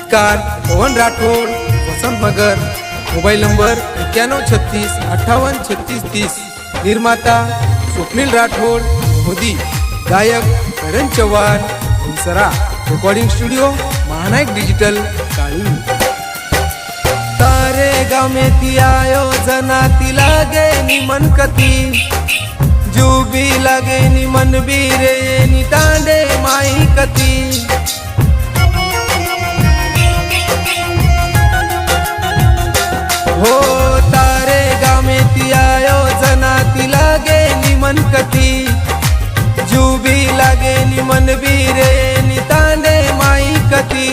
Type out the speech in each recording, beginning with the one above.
गीतकार Pawan Rathod, Vasant Magar. Mobile number 9136583630। निर्माता स्वप्नील राठोड मोदी। गायक करण चव्हाण हुंसरा। रेकॉर्डिंग स्टुडिओ महानायक डिजिटल काळी। तारे गाव में ती आयोजना ती लागे नि मन कती, जू भी लागे नि मन भी रे नि तांडे माई कती। हो तारे गाव में ती आयोजना ती लागे नि मन कती, जू भी लागे नि मन भी रे नि तांडे माई कती।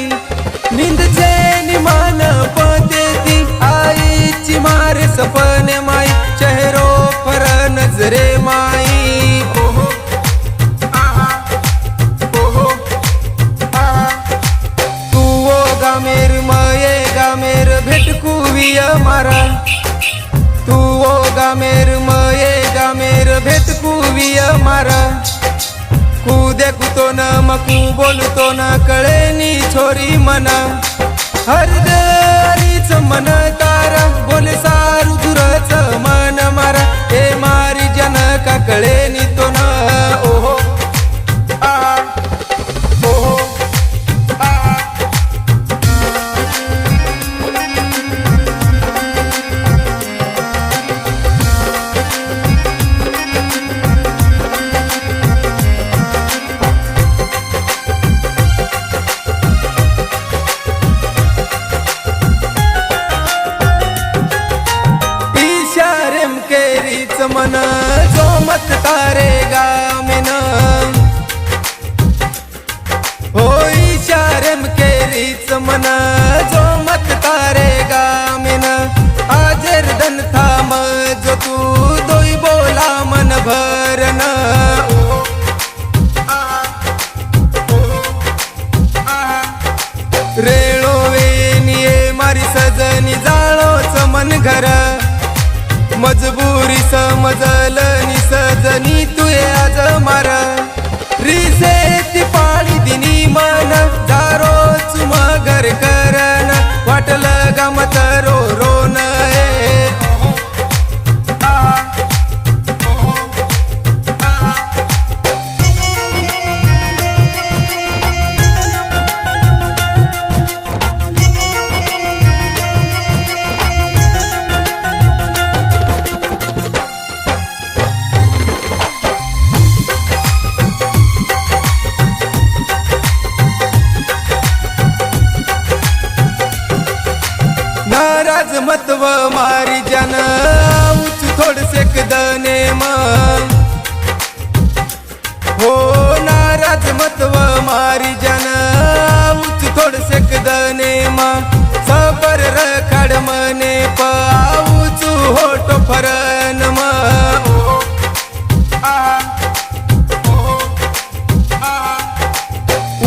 नींद चैन मान पतेती आईची मारे सपने माई, चेहरो पर नजरे माई। ओहो आहा ओहो आहा, तू ओ गामेर मये गामेर भेटकू विया मारा, तू ओ गामेर मये गामेर भेटकू विया मारा। कूदे कुतो न मकू बोलतो न कळे नी छोरी मना, हर दरीच मन तारा बोले सारू दुरच मन मारा। हे मारी जनका कळे नी तो न ओहो आहा ओहो आहा। केरीच मन जो मत तारे गामेन, हो इशारेम केरीच मन जो मत तारे गामेन। आजेर दन थांब जो तू दोई बोला मन भरन। ओहो आहा ओहो आहा, रेळो वेनिये मारी सजनी जाळोच मन घर। मजबूरी समजल नि सजनी तुये आज मार, रिसे ती पाळी दिनी मन दारो चुम घर करन। वाटल गमत रो रो न नाराज मतव मारी जन उच थोड सेक दने मग। हो नाराज मतव मारी जन उच थोड सेक दने मग। सबर रखड मने पाऊचू होटो फरन मग। ओहो आहा ओहो आहा,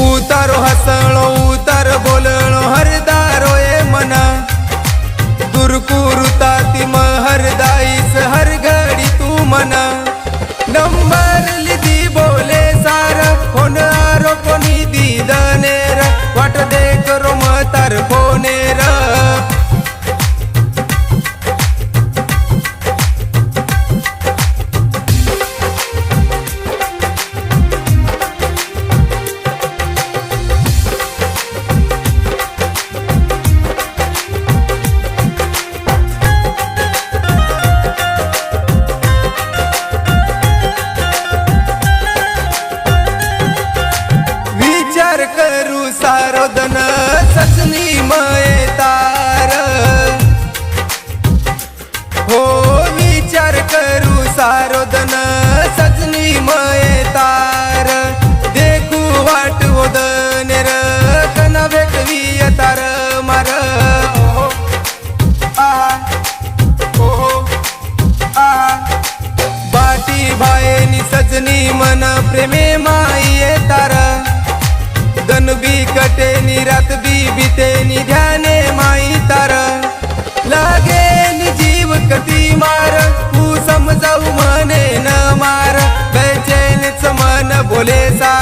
उतारो हसणो उतार बोलणो हरदारो ए मना। दुरकुरुता ती महरदाईस हर घडी तू मना। नंबर लिदी बोले सार फोन आरो कोणी दीदनेर, वाट दे करो मतार फोनेर। विचार करू सारो दन सजनी मये तार, हो विचार करू सारो दन सजनी मये तार। देखू वाट हो दनेर कना भेटवी तार मार। ओहो आहा ओहो आहा, बाटी भायनी सजनी मन प्रेमे माई तार। दन भी कटे नि रात भी बीते नि ध्याने माई तार। लागे नि जीव कटी मार तू समजाऊ मने न मार, बेचैन मन बोले सा